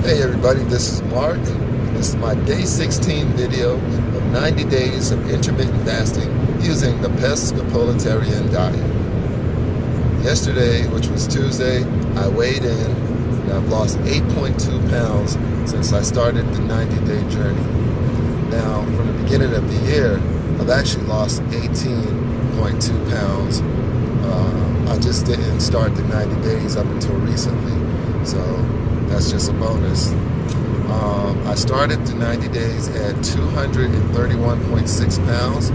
Hey everybody, this is Mark. This is my day 16 video of 90 days of intermittent fasting using the Pesce-Pollotarian diet. Yesterday, which was Tuesday, I weighed in and I've lost 8.2 pounds since I started the 90-day journey. Now, from the beginning of the year, I've actually lost 18.2 pounds. I just didn't start the 90 days up until recently, so that's just a bonus. I started the 90 days at 231.6 pounds.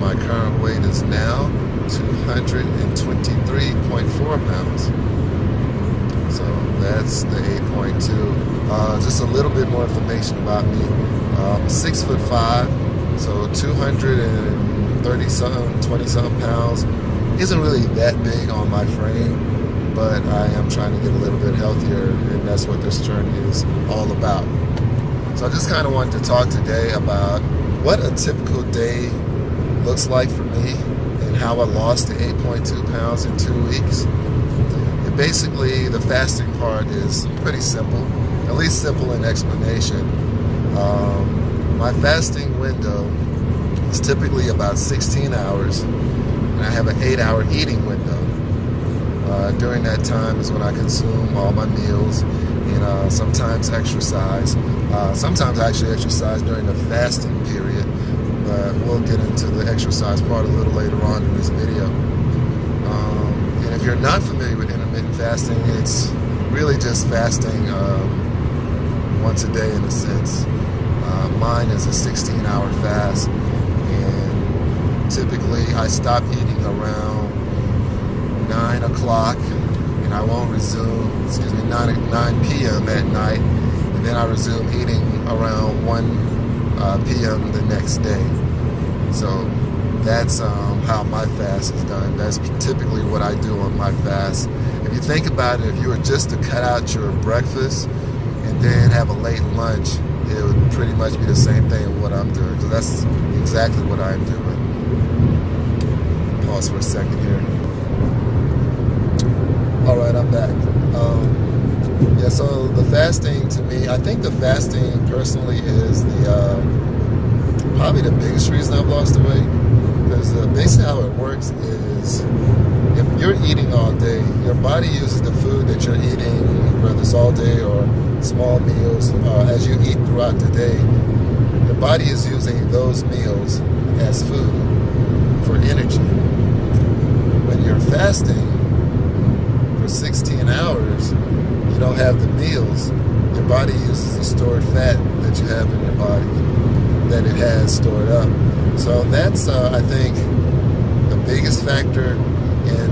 My current weight is now 223.4 pounds. So that's the 8.2. Just a little bit more information about me. 6'5", so 230-something, 20-something pounds. Isn't really that big on my frame, but I am trying to get a little bit healthier, and that's what this journey is all about. So I just kind of wanted to talk today about what a typical day looks like for me and how I lost the 8.2 pounds in 2 weeks. And basically, the fasting part is pretty simple, at least simple in explanation. My fasting window is typically about 16 hours, and I have an 8-hour eating window. During that time is when I consume all my meals and sometimes exercise. Sometimes I actually exercise during the fasting period, but we'll get into the exercise part a little later on in this video. And if you're not familiar with intermittent fasting, it's really just fasting once a day in a sense. Mine is a 16-hour fast, and typically I stop eating around 9 o'clock, and I won't resume, 9 p.m. at night, and then I resume eating around 1 p.m. the next day. So that's how my fast is done. That's typically what I do on my fast. If you think about it, if you were just to cut out your breakfast and then have a late lunch, it would pretty much be the same thing with what I'm doing. So that's exactly what I'm doing. Pause for a second here. All right, I'm back. Yeah, so the fasting to me, I think the fasting personally is probably the biggest reason I've lost the weight. Because basically how it works is if you're eating all day, your body uses the food that you're eating, whether it's all day or small meals, as you eat throughout the day, your body is using those meals as food for energy. When you're fasting, 16 hours, you don't have the meals. Your body uses the stored fat that you have in your body that it has stored up. So that's, I think, the biggest factor in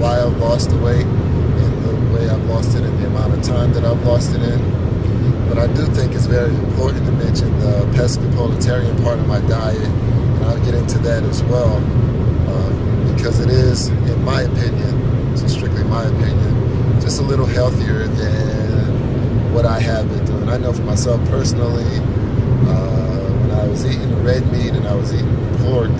why I've lost the weight and the way I've lost it and the amount of time that I've lost it in. But I do think it's very important to mention the Pesce-Pollotarian part of my diet, and I'll get into that as well, because it is, in my opinion, strictly my opinion, just a little healthier than what I have been doing. I know for myself personally, when I was eating the red meat and I was eating pork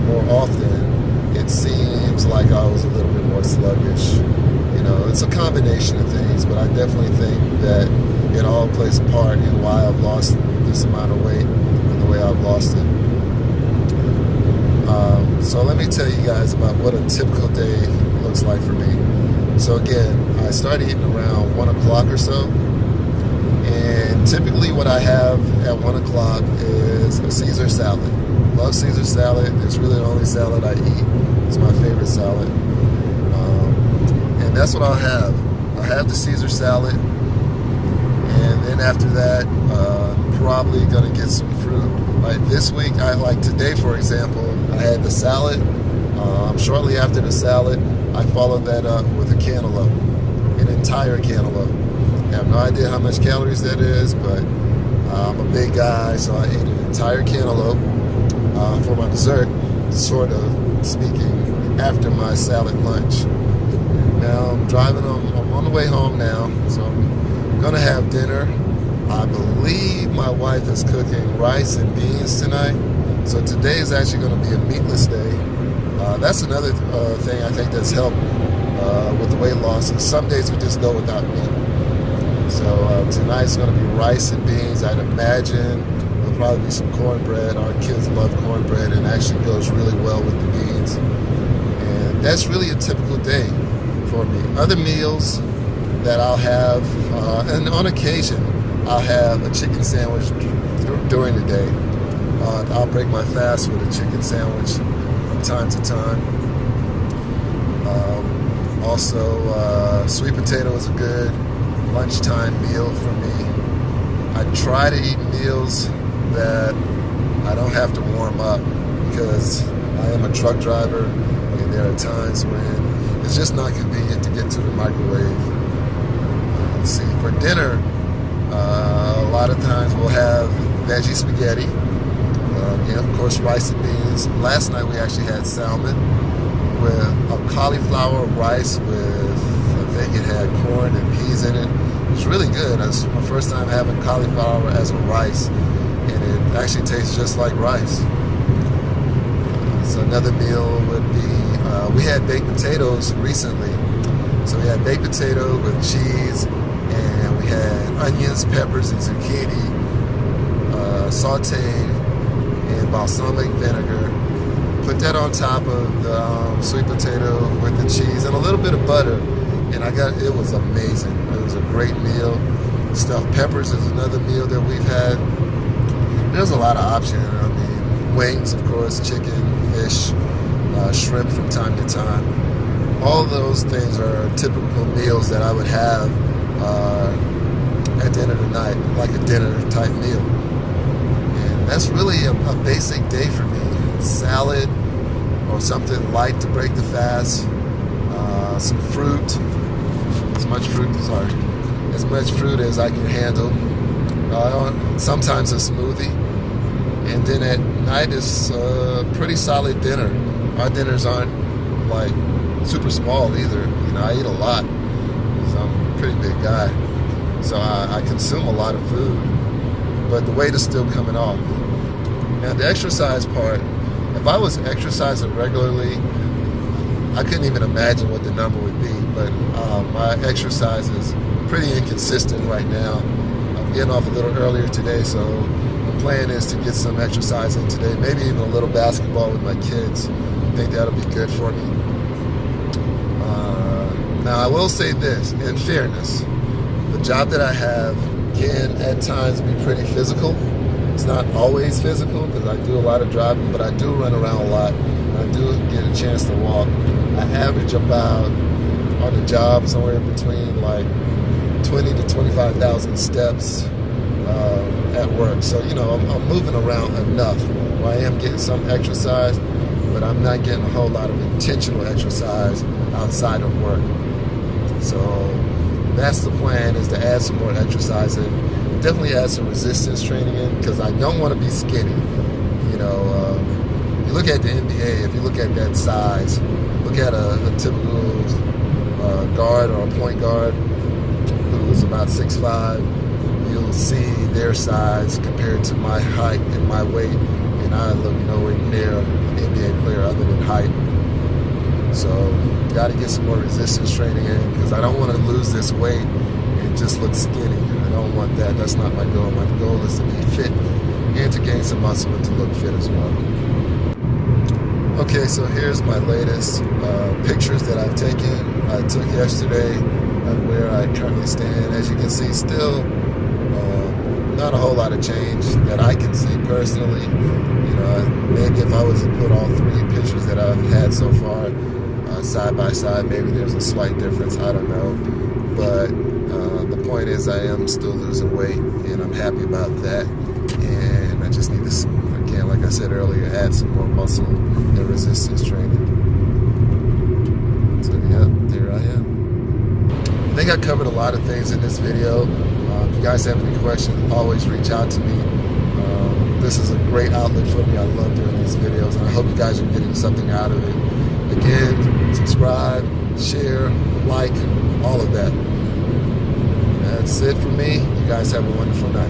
more often, it seems like I was a little bit more sluggish. You know, it's a combination of things, but I definitely think that it all plays a part in why I've lost this amount of weight and the way I've lost it. So let me tell you guys about what a typical day looks like for me. So again, I started eating around 1 o'clock or so. And typically what I have at 1 o'clock is a Caesar salad. Love Caesar salad. It's really the only salad I eat. It's my favorite salad. And that's what I'll have. I'll have the Caesar salad. And then after that, probably going to get some fruit. Like this week, like today, for example, I had the salad. Shortly after the salad, I followed that up with a cantaloupe, an entire cantaloupe. I have no idea how much calories that is, but I'm a big guy, so I ate an entire cantaloupe for my dessert, sort of speaking, after my salad lunch. Now I'm I'm on the way home now, so I'm gonna have dinner. I believe my wife is cooking rice and beans tonight. So today is actually going to be a meatless day. That's another thing I think that's helped with the weight loss. Some days we just go without meat. So tonight's going to be rice and beans. I'd imagine there'll probably be some cornbread. Our kids love cornbread, and actually goes really well with the beans. And that's really a typical day for me. Other meals that I'll have, and on occasion, I'll have a chicken sandwich during the day. I'll break my fast with a chicken sandwich from time to time. Also, sweet potato is a good lunchtime meal for me. I try to eat meals that I don't have to warm up, because I am a truck driver, and there are times when it's just not convenient to get to the microwave. Let's see, for dinner, a lot of times we'll have veggie spaghetti. And of course, rice and beans. Last night we actually had salmon with a cauliflower rice with, I think it had corn and peas in it. It was really good. That's my first time having cauliflower as a rice, and it actually tastes just like rice. So another meal would be, we had baked potatoes recently. So we had baked potato with cheese, and we had onions, peppers, and zucchini sauteed in balsamic vinegar. Put that on top of the sweet potato with the cheese and a little bit of butter, and it was amazing. It was a great meal. Stuffed peppers is another meal that we've had. There's a lot of options. I mean, wings, of course, chicken, fish, shrimp from time to time. All of those things are typical meals that I would have at the end of the night, like a dinner type meal. And that's really a basic day for me. Salad or something light to break the fast, some fruit, as much fruit as I can handle, sometimes a smoothie, and then at night is a pretty solid dinner. Our dinners aren't like super small either. You know, I eat a lot because I'm a pretty big guy, so I consume a lot of food, but the weight is still coming off. Now the exercise part, if I was exercising regularly, I couldn't even imagine what the number would be, but my exercise is pretty inconsistent right now. I'm getting off a little earlier today, so the plan is to get some exercise in today, maybe even a little basketball with my kids. I think that'll be good for me. Now I will say this, in fairness, the job that I have can at times be pretty physical. It's not always physical because I do a lot of driving, but I do run around a lot. I do get a chance to walk. I average about, on the job, somewhere between like 20 to 25,000 steps at work. So, you know, I'm moving around enough where I am getting some exercise, but I'm not getting a whole lot of intentional exercise outside of work. So that's the plan, is to add some more exercise in. Definitely add some resistance training in, because I don't want to be skinny. You know, you look at the NBA, if you look at that size, look at a typical guard or a point guard who's about 6'5", you'll see their size compared to my height and my weight, and I look nowhere near an NBA player other than height. So, got to get some more resistance training in, because I don't want to lose this weight and just look skinny. I don't want that. That's not my goal. My goal is to be fit and to gain some muscle and to look fit as well. Okay, so here's my latest pictures that I've taken. I took yesterday of where I currently stand. As you can see, still not a whole lot of change that I can see personally. You know, maybe if I was to put all three pictures that I've had so far side by side, maybe there's a slight difference. I don't know. But the point is, I am still losing weight, and I'm happy about that. And I just need to, again, like I said earlier, add some more muscle and resistance training. So yeah, there I am. I think I covered a lot of things in this video. If you guys have any questions, always reach out to me. This is a great outlet for me. I love doing these videos, and I hope you guys are getting something out of it. Again, subscribe, share, like, all of that. That's it for me. You guys have a wonderful night.